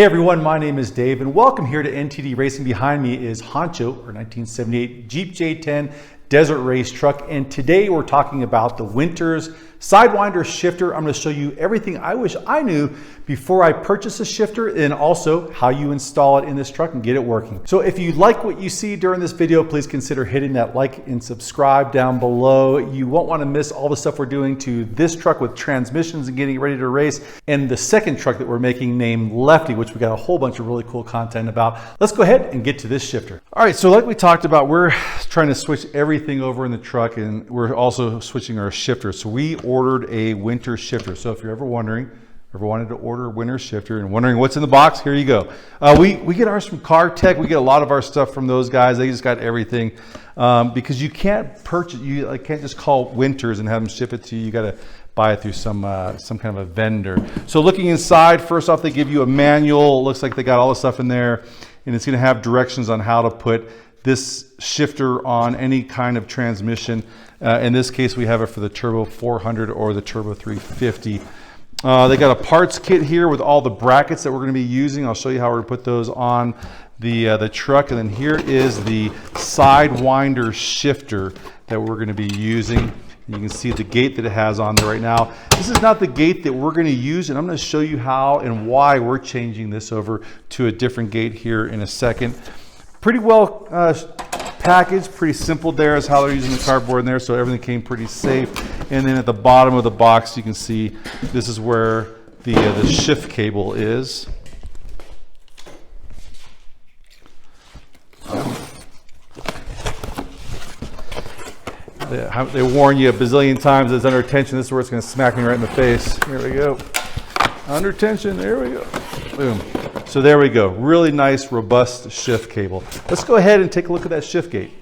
Hey everyone, my name is Dave and welcome here to NTD Racing. Behind me is Honcho, our 1978 Jeep J10 desert race truck, and today we're talking about the Winters Sidewinder shifter. I'm going to show you everything I wish I knew before I purchased a shifter, and also how you install it in this truck and get it working. So if you like what you see during this video, please consider hitting that like and subscribe down below. You won't want to miss all the stuff we're doing to this truck with transmissions and getting it ready to race, and the second truck that we're making named Lefty, which we got a whole bunch of really cool content about. Let's go ahead and get to this shifter. All right, so like we talked about, we're trying to switch everything over in the truck, and we're also switching our shifter. So we ordered a winter shifter. So if you're ever wondering, ever wanted to order a winter shifter and wondering what's in the box, here you go. We get ours from Car Tech. We get a lot of our stuff from those guys. They just got everything because you can't purchase, you can't just call Winters and have them ship it to you. You got to buy it through some kind of a vendor. So looking inside, first off, they give you a manual. It looks like they got all the stuff in there, and it's going to have directions on how to put this shifter on any kind of transmission. In this case, we have it for the Turbo 400 or the Turbo 350. They got a parts kit here with all the brackets that we're going to be using. I'll show you how we're going to put those on the truck. And then here is the Sidewinder shifter that we're going to be using. You can see the gate that it has on there right now. This is not the gate that we're going to use, and I'm going to show you how and why we're changing this over to a different gate here in a second. Pretty well packaged, pretty simple there is how they're using the cardboard in there, so everything came pretty safe. And then at the bottom of the box, you can see this is where the shift cable is. They warn you a bazillion times it's under tension. This is where it's going to smack me right in the face. Here we go. Under tension, there we go. Boom. So there we go. Really nice, robust shift cable. Let's go ahead and take a look at that shift gate.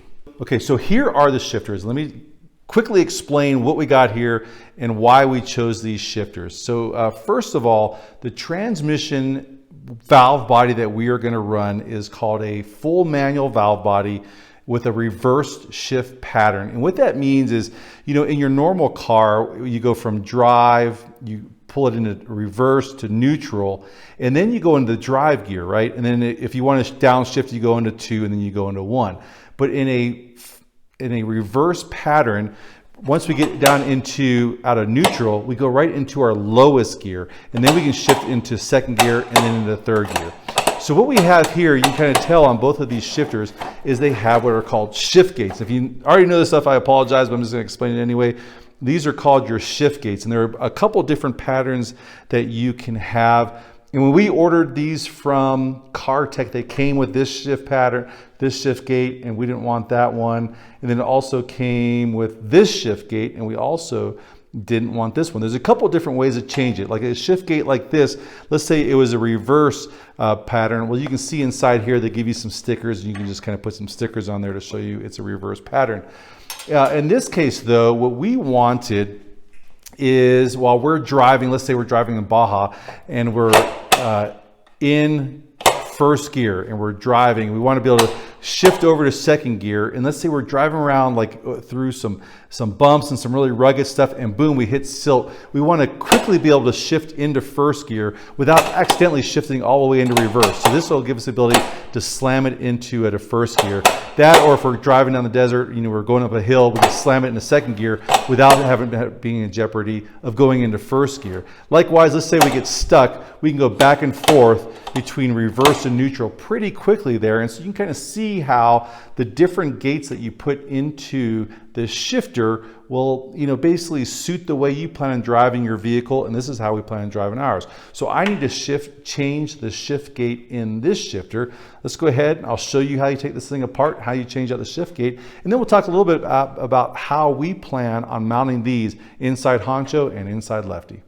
Okay, so here are the shifters. Let me quickly explain what we got here and why we chose these shifters. So first of all, the transmission valve body that we are going to run is called a full manual valve body with a reversed shift pattern. And what that means is, you know, in your normal car, you go from drive, you pull it into reverse to neutral, and then you go into the drive gear, right? And then if you want to downshift, you go into 2, and then you go into 1. But in a reverse pattern, once we get down out of neutral, we go right into our lowest gear, and then we can shift into second gear and then into third gear. So what we have here, you can kind of tell on both of these shifters, is they have what are called shift gates. If you already know this stuff, I apologize, but I'm just going to explain it anyway. These are called your shift gates, and there are a couple different patterns that you can have. And when we ordered these from Car Tech, they came with this shift pattern, this shift gate, and we didn't want that one. And then it also came with this shift gate, and we also didn't want this one. There's a couple different ways to change it. Like a shift gate like this, let's say it was a reverse pattern. Well, you can see inside here, they give you some stickers, and you can just kind of put some stickers on there to show you it's a reverse pattern. In this case though, what we wanted is while we're driving, let's say we're driving in Baja and we're in first gear and we're driving, we want to be able to shift over to second gear, and let's say we're driving around like through some bumps and some really rugged stuff, and boom, we hit silt. We want to quickly be able to shift into first gear without accidentally shifting all the way into reverse. So this will give us the ability to slam it into at a first gear. That, or if we're driving down the desert, you know, we're going up a hill, we can slam it into second gear without being in jeopardy of going into first gear. Likewise, let's say we get stuck, we can go back and forth between reverse and neutral pretty quickly there. And so you can kind of see how the different gates that you put into the shifter will, you know, basically suit the way you plan on driving your vehicle, and this is how we plan on driving ours. So I need to change the shift gate in this shifter. Let's go ahead and I'll show you how you take this thing apart, how you change out the shift gate, and then we'll talk a little bit about how we plan on mounting these inside Honcho and inside Lefty.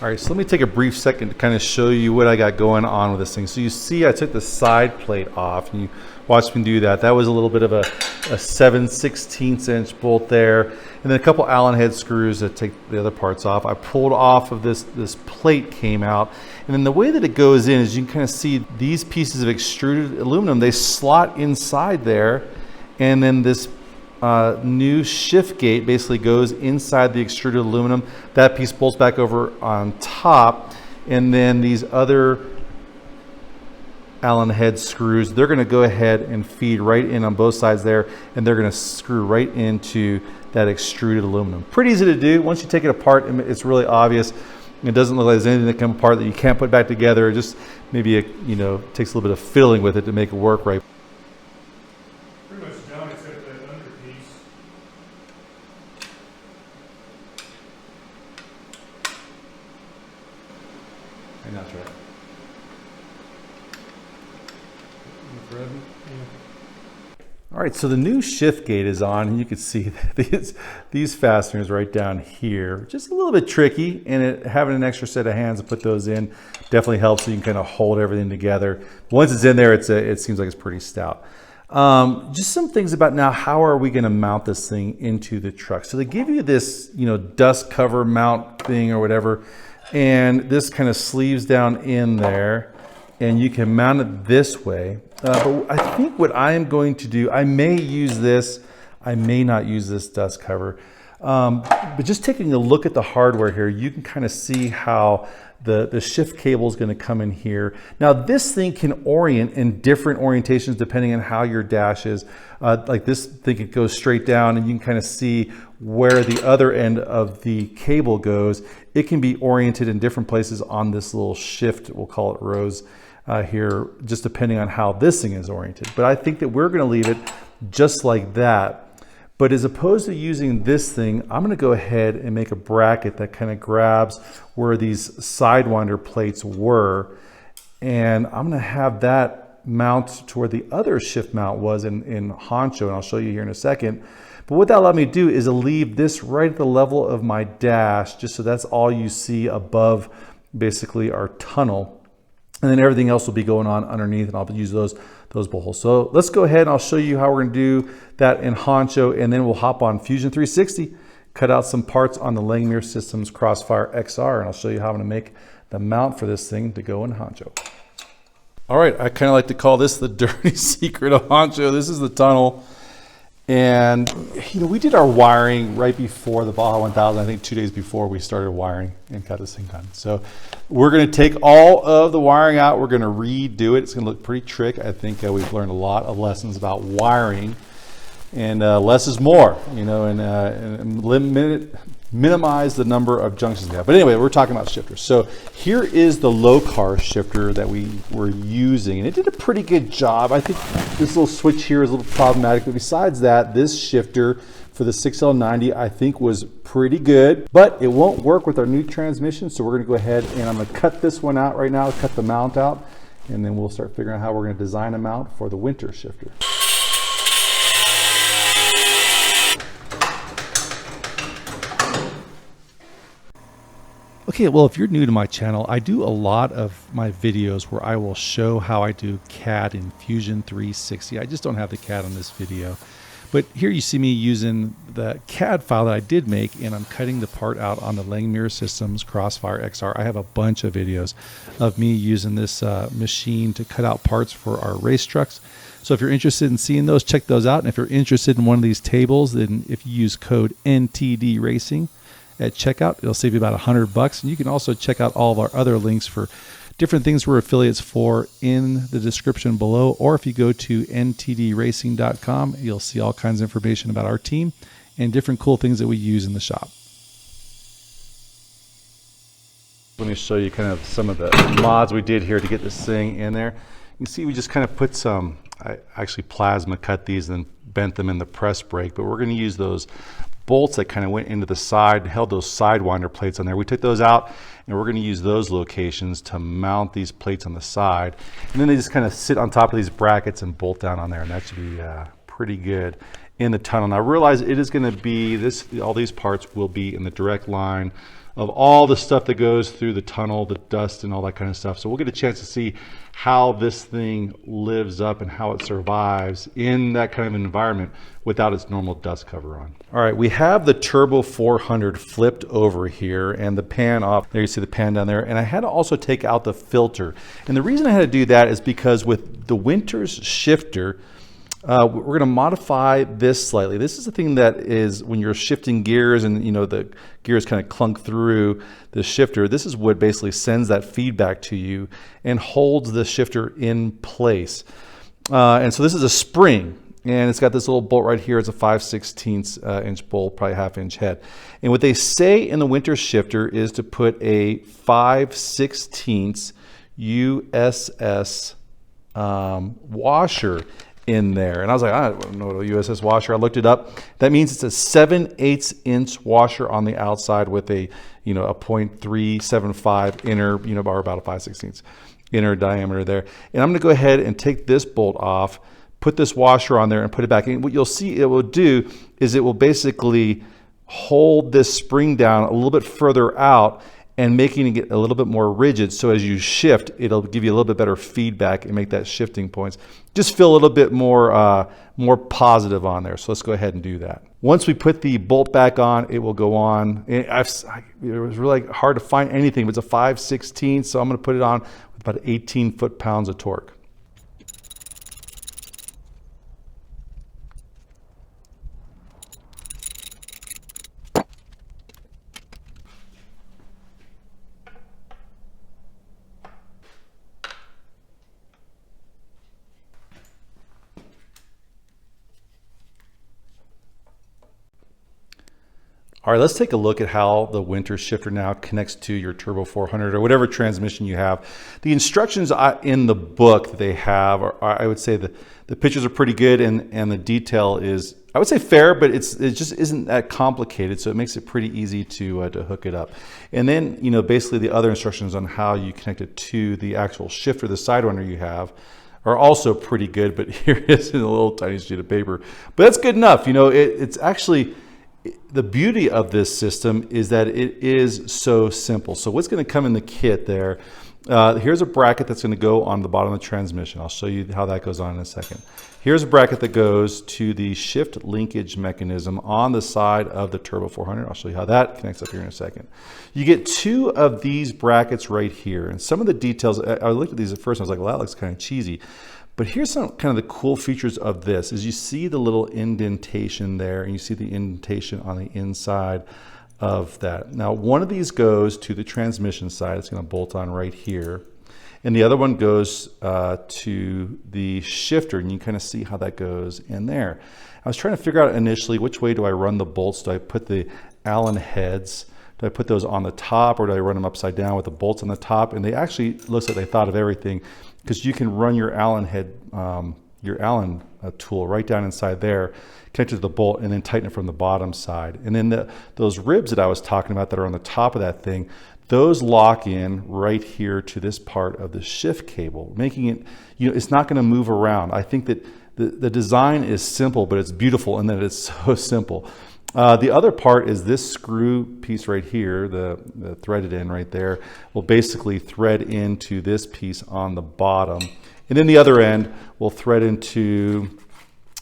All right, so let me take a brief second to kind of show you what I got going on with this thing. So you see I took the side plate off, and you watched me do that. That was a little bit of a 7/16" bolt there, and then a couple Allen head screws that take the other parts off. I pulled off of this plate came out, and then the way that it goes in is you can kind of see these pieces of extruded aluminum, they slot inside there, and then this new shift gate basically goes inside the extruded aluminum. That piece bolts back over on top, and then these other Allen head screws, they're going to go ahead and feed right in on both sides there, and they're going to screw right into that extruded aluminum. Pretty easy to do. Once you take it apart, it's really obvious. It doesn't look like there's anything that come apart that you can't put back together. It just maybe it, you know, takes a little bit of fiddling with it to make it work right. Pretty much done except that under piece. And that's right. All right, so the new shift gate is on, and you can see these fasteners right down here. Just a little bit tricky, and having an extra set of hands to put those in definitely helps, so you can kind of hold everything together. Once it's in there, it seems like it's pretty stout. Just some things about now, how are we going to mount this thing into the truck? So they give you this, you know, dust cover mount thing or whatever, and this kind of sleeves down in there, and you can mount it this way. But I think what I am going to do, I may use this, I may not use this dust cover. But just taking a look at the hardware here, you can kind of see how the shift cable is going to come in here. Now this thing can orient in different orientations depending on how your dash is. Like this thing, it goes straight down, and you can kind of see where the other end of the cable goes. It can be oriented in different places on this little shift, we'll call it rows here, just depending on how this thing is oriented. But I think that we're going to leave it just like that. But as opposed to using this thing, I'm going to go ahead and make a bracket that kind of grabs where these sidewinder plates were, and I'm going to have that mount to where the other shift mount was in Honcho, and I'll show you here in a second. But what that allowed me to do is to leave this right at the level of my dash, just so that's all you see above basically our tunnel. And then everything else will be going on underneath, and I'll use those holes. So let's go ahead and I'll show you how we're going to do that in Honcho, and then we'll hop on Fusion 360, cut out some parts on the Langmuir Systems Crossfire XR, and I'll show you how I'm going to make the mount for this thing to go in Honcho. All right, I kind of like to call this the dirty secret of Honcho. This is the tunnel. And you know, we did our wiring right before the Baja 1000, I think 2 days before we started wiring and got this thing done. So we're going to take all of the wiring out. We're going to redo it. It's going to look pretty trick. I think we've learned a lot of lessons about wiring, and less is more, you know, and minimize the number of junctions we have. But anyway, we're talking about shifters. So here is the low car shifter that we were using, and it did a pretty good job. I think this little switch here is a little problematic, but besides that, this shifter for the 6L90 I think was pretty good, but it won't work with our new transmission. So we're going to go ahead and I'm going to cut this one out right now, cut the mount out, and then we'll start figuring out how we're going to design a mount for the winter shifter. Okay, well, if you're new to my channel, I do a lot of my videos where I will show how I do CAD in Fusion 360. I just don't have the CAD on this video. But here you see me using the CAD file that I did make, and I'm cutting the part out on the Langmuir Systems Crossfire XR. I have a bunch of videos of me using this machine to cut out parts for our race trucks. So if you're interested in seeing those, check those out. And if you're interested in one of these tables, then if you use code NTD Racing at checkout, it'll save you about $100. And you can also check out all of our other links for different things we're affiliates for in the description below. Or if you go to ntdracing.com, you'll see all kinds of information about our team and different cool things that we use in the shop. Let me show you kind of some of the mods we did here to get this thing in there. You can see we just kind of put some, I actually plasma cut these and bent them in the press brake, but we're going to use those bolts that kind of went into the side, held those sidewinder plates on there. We took those out, and we're going to use those locations to mount these plates on the side. And then they just kind of sit on top of these brackets and bolt down on there, and that should be pretty good. in the tunnel. Now realize it is going to be this, all these parts will be in the direct line of all the stuff that goes through the tunnel, the dust and all that kind of stuff. So we'll get a chance to see how this thing lives up and how it survives in that kind of environment without its normal dust cover on. All right, we have the Turbo 400 flipped over here and the pan off. There you see the pan down there. And I had to also take out the filter. And the reason I had to do that is because with the Winters shifter, we're going to modify this slightly. This is the thing that is when you're shifting gears and the gears kind of clunk through the shifter. This is what basically sends that feedback to you and holds the shifter in place. And so this is a spring, and it's got this little bolt right here. It's a 5/16 inch bolt, probably ½ inch head. And what they say in the Winters shifter is to put a 5/16 USS washer in there. And I was like, I don't know what a USS washer. I looked it up. That means it's a 7/8 inch washer on the outside with a, a 0.375 inner, or about a 5/16 inner diameter there. And I'm going to go ahead and take this bolt off, put this washer on there and put it back in. What you'll see it will do is it will basically hold this spring down a little bit further out and making it a little bit more rigid. So as you shift, it'll give you a little bit better feedback and make that shifting points just feel a little bit more more positive on there. So let's go ahead and do that. Once we put the bolt back on, it will go on. It was really hard to find anything. It's a 5/16, so I'm going to put it on with about 18 foot-pounds of torque. All right, let's take a look at how the Winters shifter now connects to your Turbo 400 or whatever transmission you have. The instructions in the book that they have, I would say the pictures are pretty good and the detail is, I would say fair, but it just isn't that complicated, so it makes it pretty easy to hook it up. And then, basically the other instructions on how you connect it to the actual shifter, the Sidewinder you have, are also pretty good, but here it is in a little tiny sheet of paper. But that's good enough. It's actually, the beauty of this system is that it is so simple. So what's going to come in the kit there, here's a bracket that's going to go on the bottom of the transmission. I'll show you how that goes on in a second. Here's a bracket that goes to the shift linkage mechanism on the side of the Turbo 400. I'll show you how that connects up here in a second. You get two of these brackets right here. And some of the details, I looked at these at first and I was like, well, that looks kind of cheesy. But here's some kind of the cool features of this is you see the little indentation there and you see the indentation on the inside of that. Now, one of these goes to the transmission side. It's going to bolt on right here. And the other one goes to the shifter, and you kind of see how that goes in there. I was trying to figure out initially which way do I run the bolts. Do I put the Allen heads? Do I put those on the top, or do I run them upside down with the bolts on the top? And they actually, looks like they thought of everything, because you can run your Allen head, your Allen tool right down inside there, connect it to the bolt, and then tighten it from the bottom side. And then those ribs that I was talking about that are on the top of that thing, those lock in right here to this part of the shift cable, making it, it's not going to move around. I think that the design is simple, but it's beautiful in that it's so simple. The other part is this screw piece right here, the threaded end right there, will basically thread into this piece on the bottom. And then the other end will thread into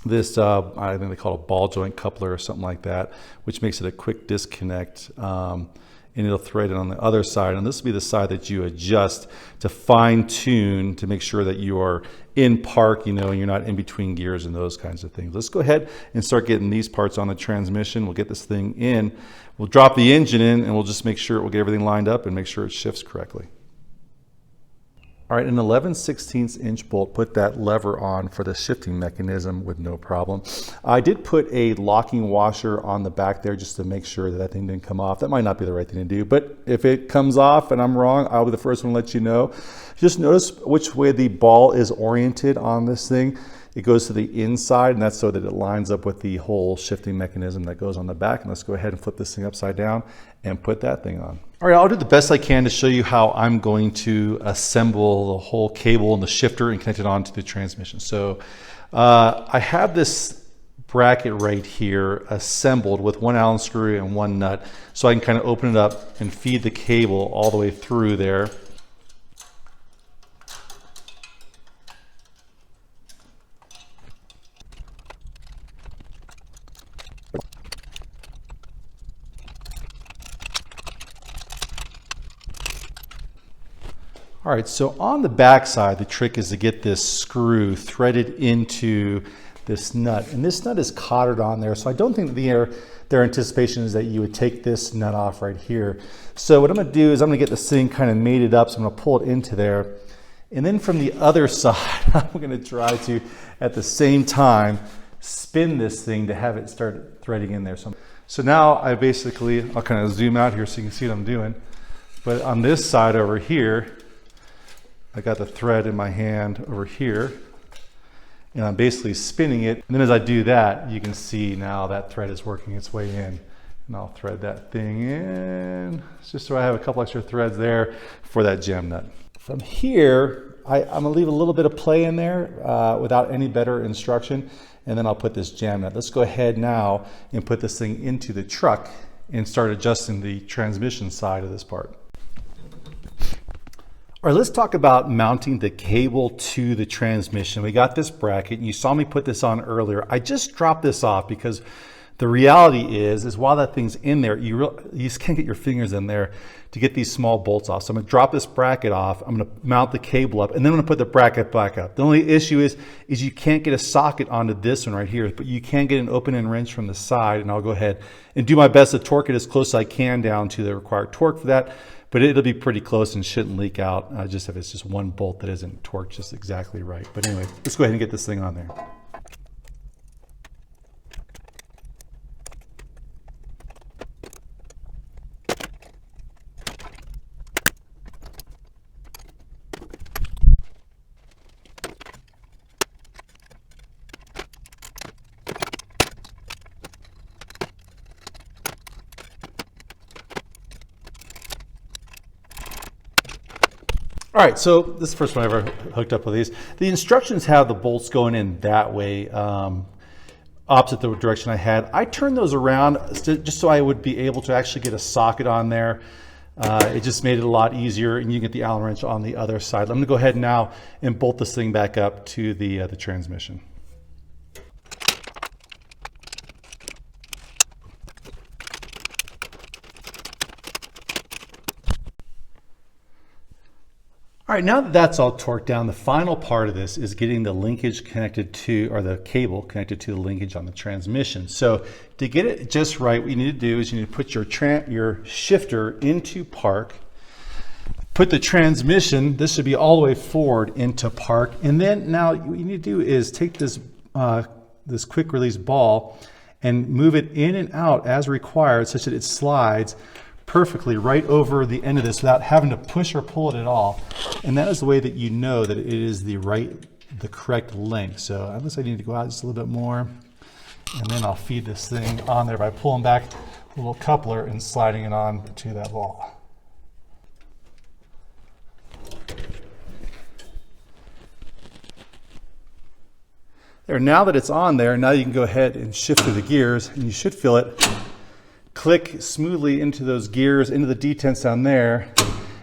this, I think they call it a ball joint coupler or something like that, which makes it a quick disconnect. And it'll thread it on the other side. And this will be the side that you adjust to fine tune to make sure that you are in park, and you're not in between gears and those kinds of things. Let's go ahead and start getting these parts on the transmission. We'll get this thing in. We'll drop the engine in and we'll just make sure we'll get everything lined up and make sure it shifts correctly. All right, an 11/16 inch bolt put that lever on for the shifting mechanism with no problem. I did put a locking washer on the back there just to make sure that thing didn't come off. That might not be the right thing to do, but if it comes off and I'm wrong, I'll be the first one to let you know. Just notice which way the ball is oriented on this thing. It goes to the inside, and that's so that it lines up with the whole shifting mechanism that goes on the back. And let's go ahead and flip this thing upside down and put that thing on. All right, I'll do the best I can to show you how I'm going to assemble the whole cable and the shifter and connect it onto the transmission. So I have this bracket right here assembled with one Allen screw and one nut, so I can kind of open it up and feed the cable all the way through there. All right, so on the back side, the trick is to get this screw threaded into this nut. And this nut is codded on there, so I don't think that their anticipation is that you would take this nut off right here. So what I'm gonna do is I'm gonna get this thing kind of mated up, so I'm gonna pull it into there. And then from the other side, I'm gonna try to, at the same time, spin this thing to have it start threading in there. So now I'll kind of zoom out here so you can see what I'm doing. But on this side over here, I got the thread in my hand over here, and I'm basically spinning it. And then as I do that, you can see now that thread is working its way in. And I'll thread that thing in, it's just so I have a couple extra threads there for that gem nut. From here, I'm gonna leave a little bit of play in there without any better instruction, and then I'll put this jam nut. Let's go ahead now and put this thing into the truck and start adjusting the transmission side of this part. All right, let's talk about mounting the cable to the transmission. We got this bracket, and you saw me put this on earlier. I just dropped this off because the reality is while that thing's in there, you just can't get your fingers in there to get these small bolts off. So I'm gonna drop this bracket off, I'm gonna mount the cable up, and then I'm gonna put the bracket back up. The only issue is you can't get a socket onto this one right here, but you can get an open end wrench from the side, and I'll go ahead and do my best to torque it as close as I can down to the required torque for that. But it'll be pretty close and shouldn't leak out, just if it's just one bolt that isn't torqued just exactly right. But anyway, let's go ahead and get this thing on there. All right, so this is the first one I ever hooked up with these. The instructions have the bolts going in that way, opposite the direction I had. I turned those around just so I would be able to actually get a socket on there. It just made it a lot easier, and you can get the Allen wrench on the other side. I'm gonna go ahead now and bolt this thing back up to the transmission. All right, now that that's all torqued down, the final part of this is getting the linkage connected to, or the cable connected to the linkage on the transmission. So to get it just right, what you need to do is you need to put your shifter into park, put the transmission, this should be all the way forward, into park, and then now what you need to do is take this, this quick release ball and move it in and out as required such that it slides perfectly right over the end of this without having to push or pull it at all. And that is the way that you know that it is the correct length. So I guess I need to go out just a little bit more, and then I'll feed this thing on there by pulling back the little coupler and sliding it on to that ball. There, now that it's on there, now you can go ahead and shift through the gears, and you should feel it click smoothly into those gears, into the detents down there,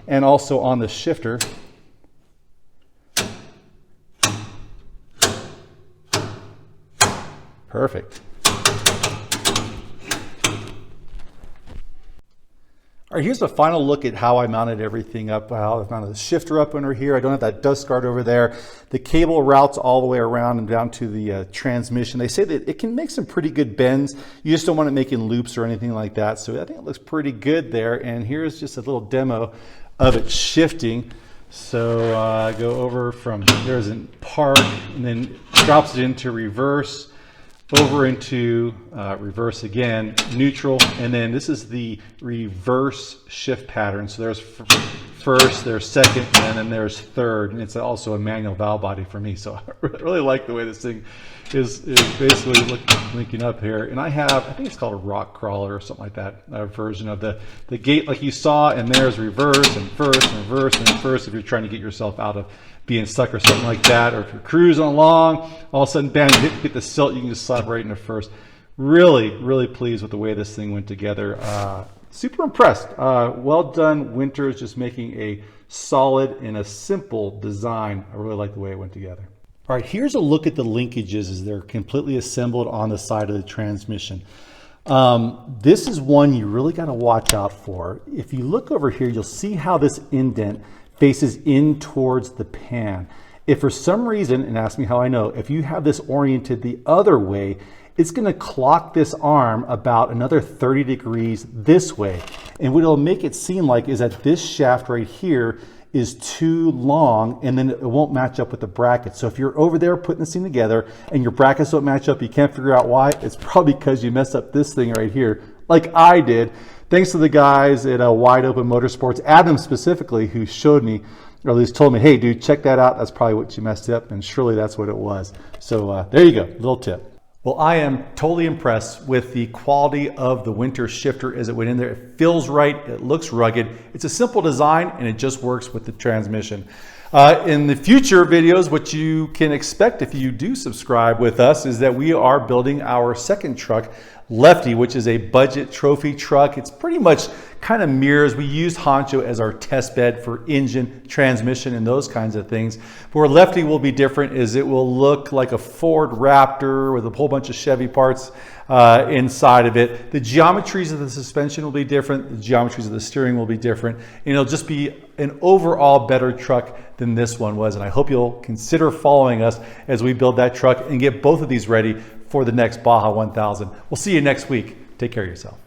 and also on the shifter. Perfect. All right, here's a final look at how I mounted everything up, how I mounted the shifter up under here. I don't have that dust guard over there. The cable routes all the way around and down to the transmission. They say that it can make some pretty good bends. You just don't want it making loops or anything like that. So I think it looks pretty good there. And here's just a little demo of it shifting. So I go over from, there's in park, and then drops it into reverse, over into reverse again, neutral, and then this is the reverse shift pattern. So there's first, there's second, and then there's third, and it's also a manual valve body for me. So I really like the way this thing is basically linking up here. And I think it's called a rock crawler or something like that, version of the gate like you saw, and there's reverse and first and reverse and first if you're trying to get yourself out of being stuck or something like that, or if you're cruising along, all of a sudden, bam, you hit the silt, you can just slap right into first. Really, really pleased with the way this thing went together. Super impressed. Well done, Winters, just making a solid and a simple design. I really like the way it went together. All right, here's a look at the linkages as they're completely assembled on the side of the transmission. This is one you really got to watch out for. If you look over here, you'll see how this indent faces in towards the pan. If for some reason, and ask me how I know, if you have this oriented the other way, it's going to clock this arm about another 30 degrees this way. And what it'll make it seem like is that this shaft right here is too long, and then it won't match up with the bracket. So if you're over there putting this thing together and your brackets don't match up, you can't figure out why, it's probably because you messed up this thing right here, like I did. Thanks to the guys at Wide Open Motorsports, Adam specifically, who showed me, or at least told me, hey dude, check that out, that's probably what you messed up, and surely that's what it was. So there you go, little tip. Well, I am totally impressed with the quality of the Winters shifter as it went in there. It feels right, it looks rugged. It's a simple design and it just works with the transmission. In the future videos, what you can expect if you do subscribe with us is that we are building our second truck, Lefty, which is a budget trophy truck. It's pretty much kind of mirrors. We used Honcho as our test bed for engine, transmission, and those kinds of things. But where Lefty will be different is it will look like a Ford Raptor with a whole bunch of Chevy parts inside of it. The geometries of the suspension will be different. The geometries of the steering will be different. And it'll just be an overall better truck than this one was. And I hope you'll consider following us as we build that truck and get both of these ready for the next Baja 1000. We'll see you next week. Take care of yourself.